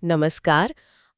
नमस्कार।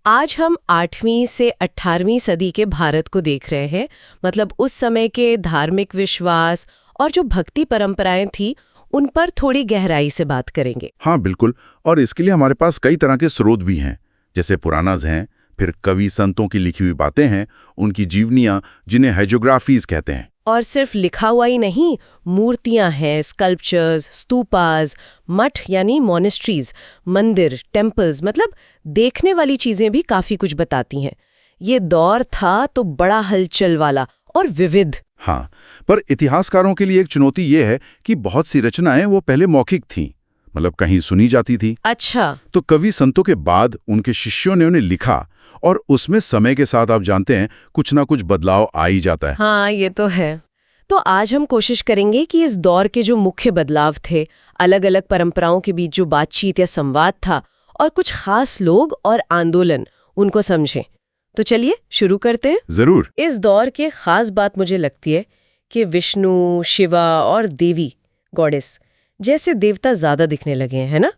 आज हम 8वीं से 18वीं सदी के भारत को देख रहे हैं। मतलब उस समय के धार्मिक विश्वास और जो भक्ति परंपराएं थी उन पर थोड़ी गहराई से बात करेंगे। हाँ बिल्कुल। और इसके लिए हमारे पास कई तरह के स्रोत भी हैं, जैसे पुराणाज हैं, फिर कवि संतों की लिखी हुई बातें हैं, उनकी जीवनियां जिन्हें हेजियोग्राफीज कहते हैं। और सिर्फ लिखा हुआ ही नहीं, मूर्तियां हैं, स्कल्पचर्स, स्तूपास, मठ यानी मोनेस्ट्रीज, मंदिर, टेम्पल्स, मतलब देखने वाली चीजें भी काफी कुछ बताती हैं। ये दौर था तो बड़ा हलचल वाला और विविध। हाँ, पर इतिहासकारों के लिए एक चुनौती ये है कि बहुत सी रचनाएं वो पहले मौखिक थीं, मतलब कहीं सुनी जाती थी। अच्छा। तो कवि संतों के बाद उनके शिष्यों ने उन्हें लिखा, और उसमें समय के साथ आप जानते हैं कुछ ना कुछ बदलाव आ ही जाता है। हाँ, ये तो है। तो आज हम कोशिश करेंगे कि इस दौर के जो मुख्य बदलाव थे, अलग अलग परंपराओं के बीच जो बातचीत या संवाद था, और कुछ खास लोग और आंदोलन, उनको समझें। तो चलिए शुरू करते हैं। जरूर। इस दौर की खास बात मुझे लगती है कि विष्णु, शिवा और देवी, गॉडेस जैसे देवता ज्यादा दिखने लगे हैं, है ना?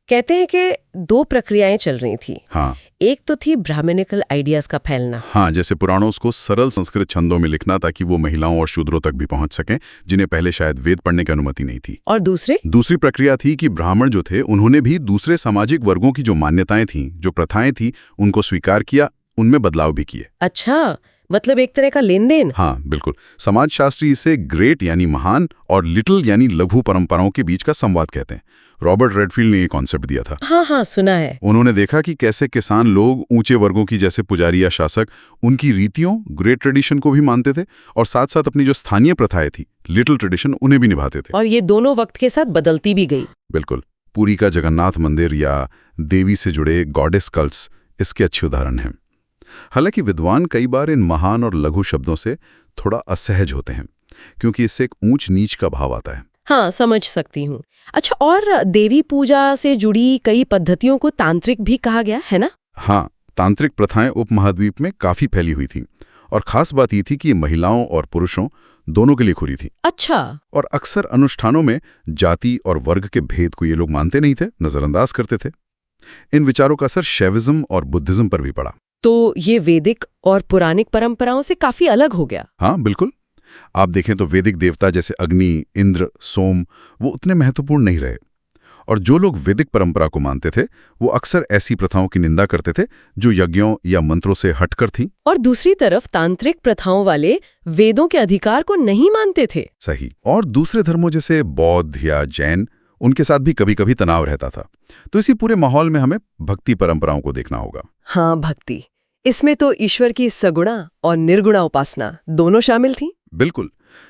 कहते हैं कि दो प्रक्रियाएं चल रही थी। हाँ। एक तो थी ब्राह्मणिकल आइडियाज का फैलना। हाँ, जैसे पुराणों को सरल संस्कृत छंदों में लिखना ताकि वो महिलाओं और शूद्रों तक भी पहुंच सकें, जिन्हें पहले शायद वेद पढ़ने की अनुमति नहीं थी। और दूसरी प्रक्रिया थी कि ब्राह्मण जो थे उन्होंने भी दूसरे सामाजिक वर्गों की जो मान्यताएं थीं, जो प्रथाएं थी, उनको स्वीकार किया, उनमें बदलाव भी किए। अच्छा, मतलब एक तरह का लेन देन। हाँ बिल्कुल। समाजशास्त्री इसे ग्रेट यानी महान और लिटिल यानी लघु परंपराओं के बीच का संवाद कहते हैं। रॉबर्ट रेडफील्ड ने ये कॉन्सेप्ट दिया था। हाँ, सुना है। उन्होंने देखा कि कैसे किसान लोग ऊंचे वर्गों की जैसे पुजारी या शासक उनकी रीतियों, ग्रेट ट्रेडिशन को भी मानते थे, और साथ साथ अपनी जो स्थानीय प्रथाएं थी, लिटिल ट्रेडिशन, उन्हें भी निभाते थे। और ये दोनों वक्त के साथ बदलती भी गई। बिल्कुल। पुरी का जगन्नाथ मंदिर या देवी से जुड़े गॉडेस कल्ट्स इसके अच्छे उदाहरण हैं। हालांकि विद्वान कई बार इन महान और लघु शब्दों से थोड़ा असहज होते हैं, क्योंकि इससे एक ऊंच नीच का भाव आता है। हाँ, समझ सकती हूँ। अच्छा, और देवी पूजा से जुड़ी कई पद्धतियों को तांत्रिक भी कहा गया है ना? हाँ, तांत्रिक प्रथाएं उपमहाद्वीप में काफी फैली हुई थीं, और खास बात ये थी कि महिलाओं और पुरुषों दोनों के लिए खुली थी। अच्छा। और अक्सर अनुष्ठानों में जाति और वर्ग के भेद को ये लोग मानते नहीं थे, नजरअंदाज करते थे। इन विचारों का असर शैविज्म और बुद्धिज्म पर भी पड़ा। तो ये वैदिक और पुराणिक परंपराओं से काफी अलग हो गया। हाँ बिल्कुल। आप देखें तो वैदिक देवता जैसे अग्नि, इंद्र, सोम, वो उतने महत्वपूर्ण नहीं रहे, और जो लोग वैदिक परंपरा को मानते थे वो अक्सर ऐसी प्रथाओं की निंदा करते थे जो यज्ञों या मंत्रों से हटकर थीं। और दूसरी तरफ तांत्रिक प्रथाओं वाले वेदों के अधिकार को नहीं मानते थे। सही। और दूसरे धर्मों जैसे बौद्ध या जैन, उनके साथ भी कभी कभी तनाव रहता था। तो इसी पूरे माहौल में हमें भक्ति परंपराओं को देखना होगा। हाँ, भक्ति, इसमें तो ईश्वर की सगुणा और निर्गुणा उपासना दोनों शामिल थी। बिल्कुल।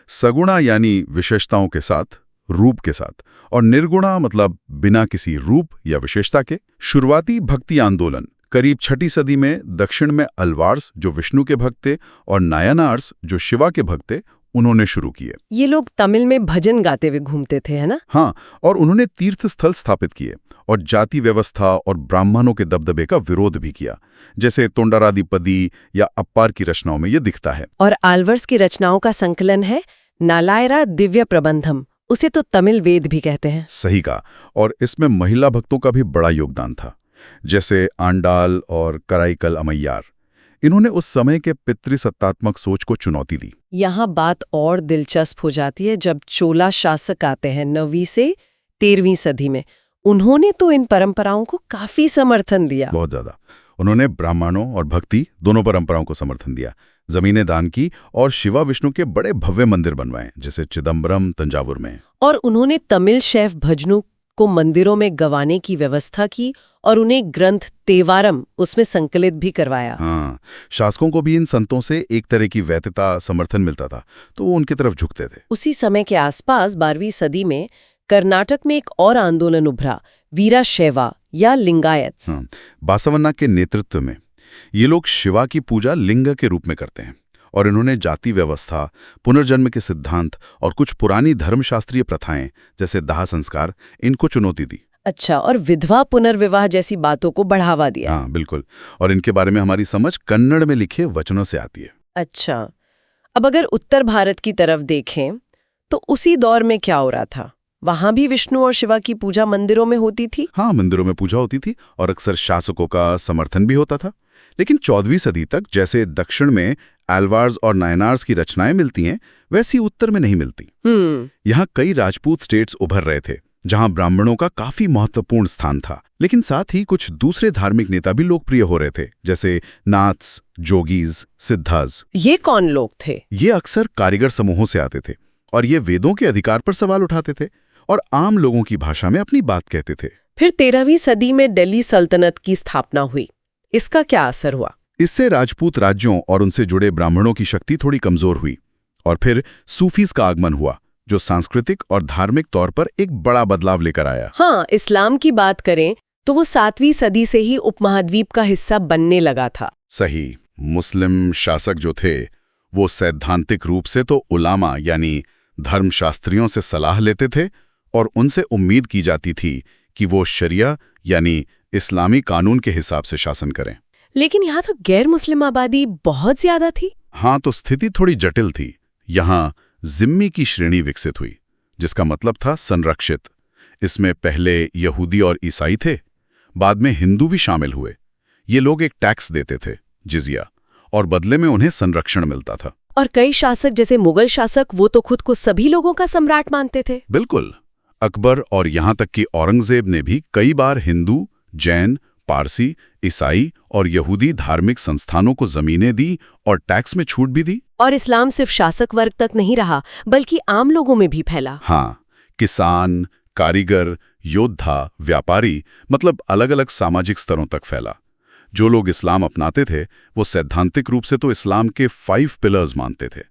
सगुणा यानी विशेषताओं के साथ, रूप के साथ, और निर्गुणा मतलब बिना किसी रूप या विशेषता के। शुरुआती भक्ति आंदोलन करीब 6वीं सदी में दक्षिण में अल्वार्स जो विष्णु के भक्त थे और नायनार्स जो शिवा के भक्त थे, उन्होंने शुरू किए। ये लोग तमिल में भजन गाते हुए घूमते थे, है ना? हाँ, और उन्होंने तीर्थ स्थल स्थापित किए और जाति व्यवस्था और ब्राह्मणों के दबदबे का विरोध भी किया, जैसे तोंडारादिपदी या अप्पार की रचनाओं में ये दिखता है। और आल्वर्स की रचनाओं का संकलन है नालायरा दिव्य प्रबंधम, उसे तो तमिल वेद भी कहते हैं। सही कहा। और इसमें महिला भक्तों का भी बड़ा योगदान था, जैसे आंडाल और कराईकल अमैयार। इन्होंने उस समय के पितृसत्तात्मक सोच को चुनौती दी। यहाँ बात और दिलचस्प हो जाती है जब चोला शासक आते हैं 9वीं से 13वीं सदी में। उन्होंने तो इन परंपराओं को काफी समर्थन दिया। बहुत ज्यादा। उन्होंने ब्राह्मणों और भक्ति दोनों परंपराओं को समर्थन दिया, जमीनें दान की, और शिवा विष्णु के बड़े भव्य मंदिर बनवाए, जैसे चिदम्बरम तंजावुर में। और उन्होंने तमिल शैव भजनों को मंदिरों में गवाने की व्यवस्था की और उन्हें ग्रंथ तेवारम उसमें संकलित भी करवाया। हाँ, शासकों को भी इन संतों से एक तरह की वैधता, समर्थन मिलता था, तो वो उनकी तरफ झुकते थे। उसी समय के आसपास 12वीं सदी में कर्नाटक में एक और आंदोलन उभरा, वीराशैवा या लिंगायत्स। बासवन्ना के नेतृत्व में ये लोग शिवा की पूजा लिंग के रूप में करते हैं, और इन्होंने जाति व्यवस्था, पुनर्जन्म के सिद्धांत और कुछ पुरानी धर्मशास्त्रीय प्रथाएं जैसे दाह संस्कार, इनको चुनौती दी। अच्छा, और विधवा पुनर्विवाह जैसी बातों को बढ़ावा दिया। हाँ बिल्कुल। और इनके बारे में हमारी समझ कन्नड़ में लिखे वचनों से आती है। अच्छा, अब अगर उत्तर भारत की तरफ देखें तो उसी दौर में क्या हो रहा था? वहां भी विष्णु और शिवा की पूजा मंदिरों में होती थी? हाँ, मंदिरों में पूजा होती थी और अक्सर शासकों का समर्थन भी होता था। लेकिन 14वीं सदी तक जैसे दक्षिण में एल्वार्स और नायनार्स की रचनाएं मिलती हैं, वैसी उत्तर में नहीं मिलती। यहाँ कई राजपूत स्टेट्स उभर रहे थे जहां ब्राह्मणों का काफी महत्वपूर्ण स्थान था, लेकिन साथ ही कुछ दूसरे धार्मिक नेता भी लोकप्रिय हो रहे थे, जैसे नाथ्स, जोगीज, सिद्धाज। ये कौन लोग थे? ये अक्सर कारीगर समूहों से आते थे और ये वेदों के अधिकार पर सवाल उठाते थे और आम लोगों की भाषा में अपनी बात कहते थे। फिर 13वीं सदी में दिल्ली सल्तनत की स्थापना हुई। इसका क्या असर हुआ? इससे राजपूत राज्यों और उनसे जुड़े ब्राह्मणों की शक्ति थोड़ी कमजोर हुई और फिर सूफीज का आगमन हुआ, जो सांस्कृतिक और धार्मिक तौर पर एक बड़ा बदलाव लेकर आया। हाँ, इस्लाम की बात करें तो वो 7वीं सदी से ही उपमहाद्वीप का हिस्सा बनने लगा था। सही। मुस्लिम शासक जो थे वो सैद्धांतिक रूप से तो उलामा यानी धर्मशास्त्रियों से सलाह लेते थे और उनसे उम्मीद की जाती थी कि वो शरिया यानी इस्लामी कानून के हिसाब से शासन करें। लेकिन यहाँ तो गैर मुस्लिम आबादी बहुत ज्यादा थी। हाँ, तो स्थिति थोड़ी जटिल थी। यहाँ जिम्मी की श्रेणी विकसित हुई, जिसका मतलब था संरक्षित। इसमें पहले यहूदी और ईसाई थे, बाद में हिंदू भी शामिल हुए। ये लोग एक टैक्स देते थे, जिजिया, और बदले में उन्हें संरक्षण मिलता था। और कई शासक जैसे मुगल शासक, वो तो खुद को सभी लोगों का सम्राट मानते थे। बिल्कुल। अकबर और यहाँ तक कि औरंगजेब ने भी कई बार हिंदू, जैन, पारसी, ईसाई और यहूदी धार्मिक संस्थानों को जमीनें दी और टैक्स में छूट भी दी। और इस्लाम सिर्फ शासक वर्ग तक नहीं रहा, बल्कि आम लोगों में भी फैला। हाँ, किसान, कारीगर, योद्धा, व्यापारी, मतलब अलग अलग सामाजिक स्तरों तक फैला। जो लोग इस्लाम अपनाते थे वो सैद्धांतिक रूप से तो इस्लाम के 5 पिलर्स मानते थे: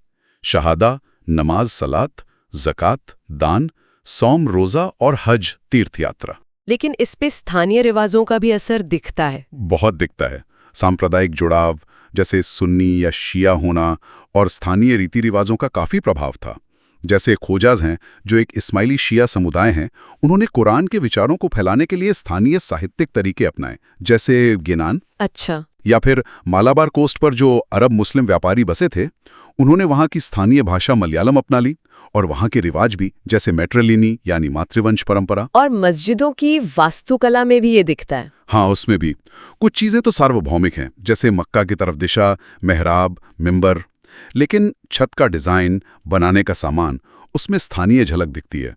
शहादा, नमाज, सलात, ज़कात, दान, सौम, रोजा और हज तीर्थ यात्रा। लेकिन इस पे स्थानीय रिवाजों का भी असर दिखता है। बहुत दिखता है। सांप्रदायिक जुड़ाव जैसे सुन्नी या शिया होना और स्थानीय रीति रिवाजों का काफी प्रभाव था। जैसे खोजाज हैं, जो एक इस्माइली शिया समुदाय हैं, उन्होंने कुरान के विचारों को फैलाने के लिए स्थानीय साहित्यिक तरीके अपनाए, जैसे गिनान। अच्छा। या फिर मालाबार कोस्ट पर जो अरब मुस्लिम व्यापारी बसे थे, उन्होंने वहाँ की स्थानीय भाषा मलयालम अपना ली और वहाँ के रिवाज भी, जैसे मैट्रिलिनी यानी मातृवंश परंपरा। और मस्जिदों की वास्तुकला में भी ये दिखता है। हाँ, उसमें भी कुछ चीजें तो सार्वभौमिक हैं, जैसे मक्का की तरफ दिशा, मेहराब, मिंबर। लेकिन छत का डिजाइन, बनाने का सामान, उसमें स्थानीय झलक दिखती है।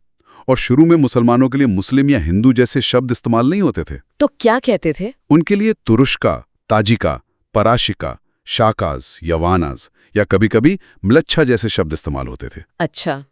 और शुरू में मुसलमानों के लिए मुस्लिम या हिंदू जैसे शब्द इस्तेमाल नहीं होते थे। तो क्या कहते थे? उनके लिए तुरुष्का, ताजिका, पराशिका, शाकाज, यवानाज या कभी-कभी म्लच्छा जैसे शब्द इस्तेमाल होते थे। अच्छा,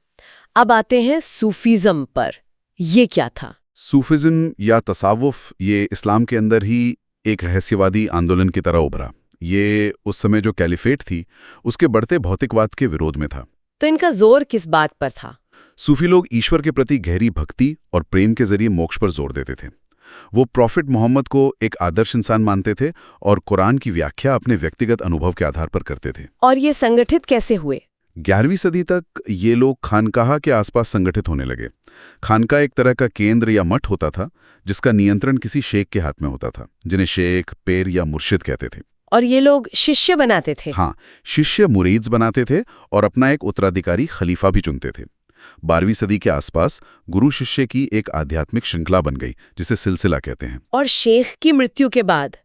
अब आते हैं सूफीज्म पर। ये क्या था? सूफिज्म या तसावुफ ये इस्लाम के अंदर ही एक रहस्यवादी आंदोलन की तरह उभरा। ये उस समय जो कैलिफेट थी, उसके बढ़ते भौतिकवाद के विरोध में था। तो इनका जोर किस बात पर था? सूफी लोग ईश्वर के प्रति गहरी भक्ति और प्रेम के जरिए मोक्ष पर जोर देते थे। वो प्रॉफिट मोहम्मद को एक आदर्श इंसान मानते थे और कुरान की व्याख्या अपने व्यक्तिगत अनुभव के आधार पर करते थे। और ये संगठित कैसे हुए? 11वीं सदी तक ये लोग खानकाह के आसपास संगठित होने लगे। खानकाह एक तरह का केंद्र या मठ होता था, जिसका नियंत्रण किसी शेख के हाथ में होता था, जिन्हें शेख, पेर या मुर्शिद कहते थे। और ये लोग शिष्य बनाते थे? हाँ, शिष्य मुरीद्स बनाते थे और अपना एक उत्तराधिकारी खलीफा भी चुनते थे। 12वीं सदी के आसपास गुरु शिष्य की एक आध्यात्मिक श्रृंखला बन गई, जिसे सिलसिला कहते हैं। और शेख की मृत्यु के बाद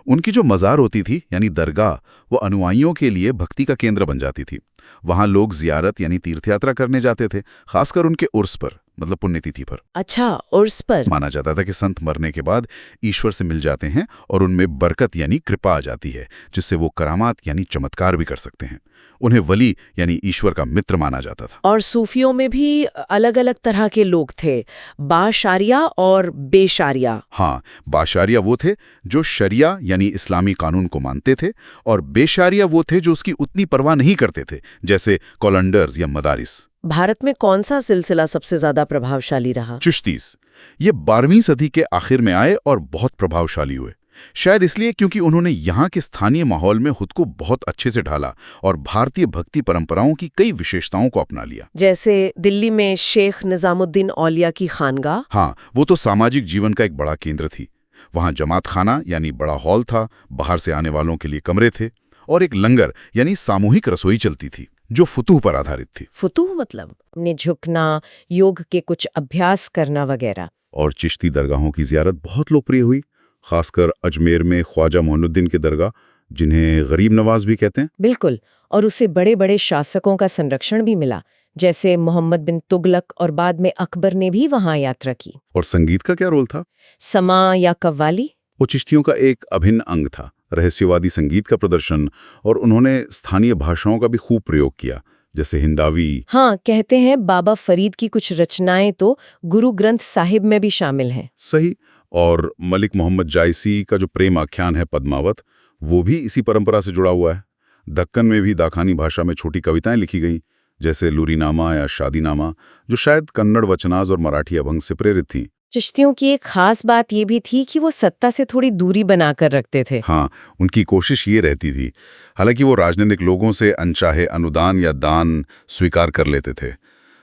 उनकी जो मज़ार होती थी यानी दरगाह, वो अनुयायियों के लिए भक्ति का केंद्र बन जाती थी। वहां लोग जियारत यानी तीर्थयात्रा करने जाते थे, खासकर उनके उर्स पर, मतलब पुण्यतिथि पर। अच्छा, उर्स पर माना जाता था कि संत मरने के बाद ईश्वर से मिल जाते हैं और उनमें बरकत यानी कृपा आ जाती है, जिससे वो करामात यानी चमत्कार भी कर सकते हैं। उन्हें वली यानी ईश्वर का मित्र माना जाता था। और सूफियों में भी अलग अलग तरह के लोग थे, बाशारिया और बेशारिया। हाँ, बाशारिया वो थे जो शरिया यानी इस्लामी कानून को मानते थे, और बेशारिया वो थे जो उसकी उतनी परवाह नहीं करते थे, जैसे कॉलंडर्स या मदारिस। भारत में कौन सा सिलसिला सबसे ज्यादा प्रभावशाली रहा? चिश्तीस। ये 12वीं सदी के आखिर में आए और बहुत प्रभावशाली हुए, शायद इसलिए क्योंकि उन्होंने यहाँ के स्थानीय माहौल में खुद को बहुत अच्छे से ढाला और भारतीय भक्ति परंपराओं की कई विशेषताओं को अपना लिया। जैसे दिल्ली में शेख निजामुद्दीन औलिया की खानगाह। हाँ, वो तो सामाजिक जीवन का एक बड़ा केंद्र थी। वहाँ जमात खाना यानी बड़ा हॉल था, बाहर से आने वालों के लिए कमरे थे और एक लंगर यानी सामूहिक रसोई चलती थी। जो फुतूह पर आधारित थी। फुतूह मतलब अपने झुकना, योग के कुछ अभ्यास करना वगैरह। और चिश्ती दरगाहों की जियारत बहुत लोकप्रिय हुई, खासकर अजमेर में ख्वाजा मोइनुद्दीन की दरगाह, जिन्हें गरीब नवाज भी कहते हैं। बिल्कुल, और उसे बड़े बड़े शासकों का संरक्षण भी मिला, जैसे मोहम्मद बिन तुगलक और बाद में अकबर ने भी वहां यात्रा की। और संगीत का क्या रोल था? समा या कव्वाली वो चिश्तियों का एक अभिन्न अंग था, रहस्यवादी संगीत का प्रदर्शन, और उन्होंने स्थानीय भाषाओं का भी खूब प्रयोग किया, जैसे हिंदावी। हाँ, कहते हैं बाबा फरीद की कुछ रचनाएं तो गुरु ग्रंथ साहिब में भी शामिल हैं। सही। और मलिक मोहम्मद जायसी का जो प्रेम आख्यान है पद्मावत, वो भी इसी परंपरा से जुड़ा हुआ है। दक्कन में भी दाखानी भाषा में छोटी कविताएं लिखी गईं, जैसे लूरीनामा या शादीनामा, जो शायद कन्नड़ वचनाज और मराठी अभंग से प्रेरित थी। चिश्तियों की एक खास बात ये भी थी कि वो सत्ता से थोड़ी दूरी बनाकर रखते थे। हाँ, उनकी कोशिश ये रहती थी। हालांकि वो राजनीतिक लोगों से अनचाहे अनुदान या दान स्वीकार कर लेते थे।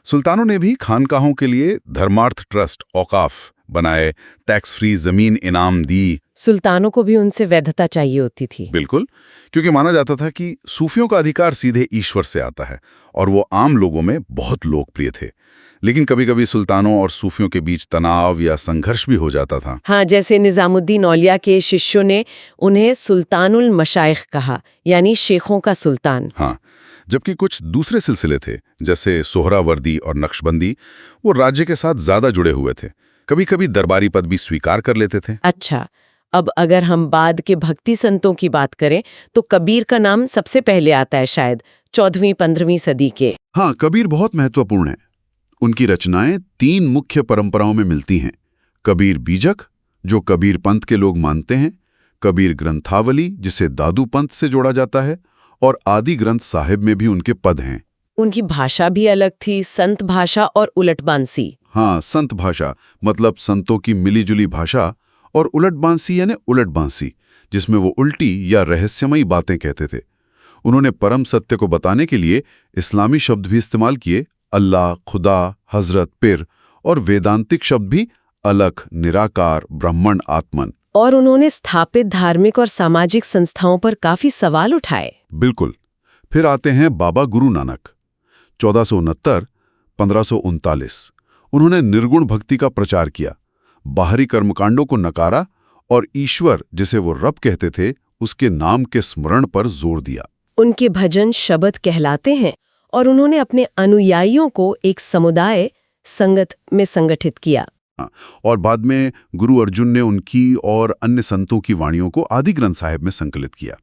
सुल्तानों ने भी खानकाहों के लिए धर्मार्थ ट्रस्ट औकाफ बनाए, टैक्स फ्री जमीन इनाम दी। सुल्तानों को भी उनसे वैधता चाहिए होती थी। बिल्कुल, क्योंकि माना जाता था कि सूफियों का अधिकार सीधे ईश्वर से आता है और वो आम लोगों में बहुत लोकप्रिय थे। लेकिन कभी कभी सुल्तानों और सूफियों के बीच तनाव या संघर्ष भी हो जाता था। हाँ, जैसे निजामुद्दीन औलिया के शिष्यों ने उन्हें सुल्तानुल मशाइख कहा, यानी शेखों का सुल्तान। हाँ, जबकि कुछ दूसरे सिलसिले थे, जैसे सोहरावर्दी और नक्शबंदी, वो राज्य के साथ ज्यादा जुड़े हुए थे। कभी कभी दरबारी पद भी स्वीकार कर लेते थे। अच्छा, अब अगर हम बाद के भक्ति संतों की बात करें तो कबीर का नाम सबसे पहले आता है, शायद 14वीं-15वीं सदी के। हाँ, कबीर बहुत महत्वपूर्ण है। उनकी रचनाएं 3 मुख्य परंपराओं में मिलती हैं। कबीर बीजक, जो कबीर पंथ के लोग मानते हैं, कबीर ग्रंथावली, जिसे दादू पंथ से जोड़ा जाता है, और आदि ग्रंथ साहिब में भी उनके पद हैं। उनकी भाषा भी अलग थी, संत भाषा और उलटबांसी। हाँ, संत भाषा मतलब संतों की मिलीजुली भाषा, और उलटबांसी यानी उलटबांसी, जिसमें वो उल्टी या रहस्यमयी बातें कहते थे। उन्होंने परम सत्य को बताने के लिए इस्लामी शब्द भी इस्तेमाल किए, अल्लाह, खुदा, हजरत, पिर, और वेदांतिक शब्द भी अलख, निराकार, ब्रह्मण, आत्मन। और उन्होंने स्थापित धार्मिक और सामाजिक संस्थाओं पर काफी सवाल उठाए। बिल्कुल। फिर आते हैं बाबा गुरु नानक, 1469-1539। उन्होंने निर्गुण भक्ति का प्रचार किया, बाहरी कर्मकांडों को नकारा और ईश्वर, जिसे वो रब कहते थे, उसके नाम के स्मरण पर जोर दिया। उनके भजन शब्द कहलाते हैं और उन्होंने अपने अनुयायियों को एक समुदाय संगत में संगठित किया। और बाद में गुरु अर्जुन ने उनकी और अन्य संतों की वाणियों को आदि ग्रंथ साहिब में संकलित किया,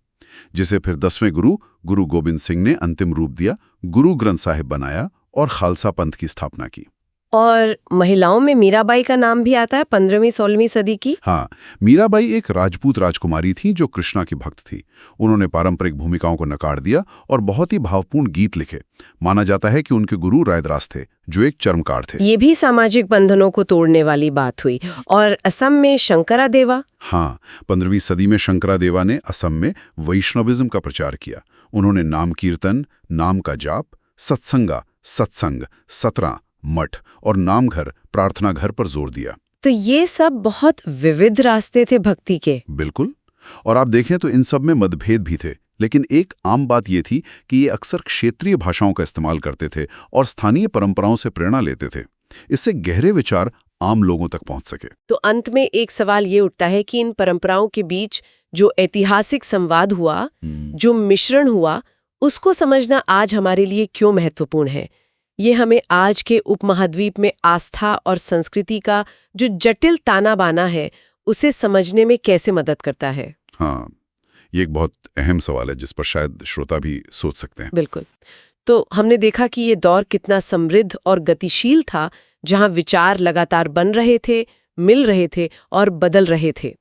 जिसे फिर 10वें गुरु गोबिंद सिंह ने अंतिम रूप दिया, गुरु ग्रंथ साहिब बनाया और खालसा पंथ की स्थापना की। और महिलाओं में मीराबाई का नाम भी आता है, 15वीं-16वीं सदी की। हाँ, मीराबाई एक राजपूत राजकुमारी थी जो कृष्णा की भक्त थी। उन्होंने पारंपरिक भूमिकाओं को नकार दिया और बहुत ही भावपूर्ण गीत लिखे। माना जाता है कि उनके गुरु रायदास थे, जो एक चर्मकार थे। ये भी सामाजिक बंधनों को तोड़ने वाली बात हुई। और असम में शंकरादेवा। हाँ, 15वीं सदी में शंकरादेवा ने असम में वैष्णविज्म का प्रचार किया। उन्होंने नाम कीर्तन, नाम का जाप, सत्संग, सतरा, मठ और नामघर, प्रार्थना घर पर जोर दिया। तो ये सब बहुत विविध रास्ते थे भक्ति के। बिल्कुल। और आप देखें तो इन सब में मतभेद भी थे, लेकिन एक आम बात ये थी कि ये अक्सर क्षेत्रीय भाषाओं का इस्तेमाल करते थे और स्थानीय परंपराओं से प्रेरणा लेते थे। इससे गहरे विचार आम लोगों तक पहुंच सके। तो अंत में एक सवाल ये उठता है कि इन परंपराओं के बीच जो ऐतिहासिक संवाद हुआ, जो मिश्रण हुआ, उसको समझना आज हमारे लिए क्यों महत्वपूर्ण है। ये हमें आज के उपमहाद्वीप में आस्था और संस्कृति का जो जटिल ताना बाना है, उसे समझने में कैसे मदद करता है। हाँ, ये एक बहुत अहम सवाल है जिस पर शायद श्रोता भी सोच सकते हैं। बिल्कुल। तो हमने देखा कि ये दौर कितना समृद्ध और गतिशील था, जहां विचार लगातार बन रहे थे, मिल रहे थे और बदल रहे थे।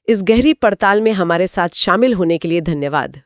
इस गहरी पड़ताल में हमारे साथ शामिल होने के लिए धन्यवाद।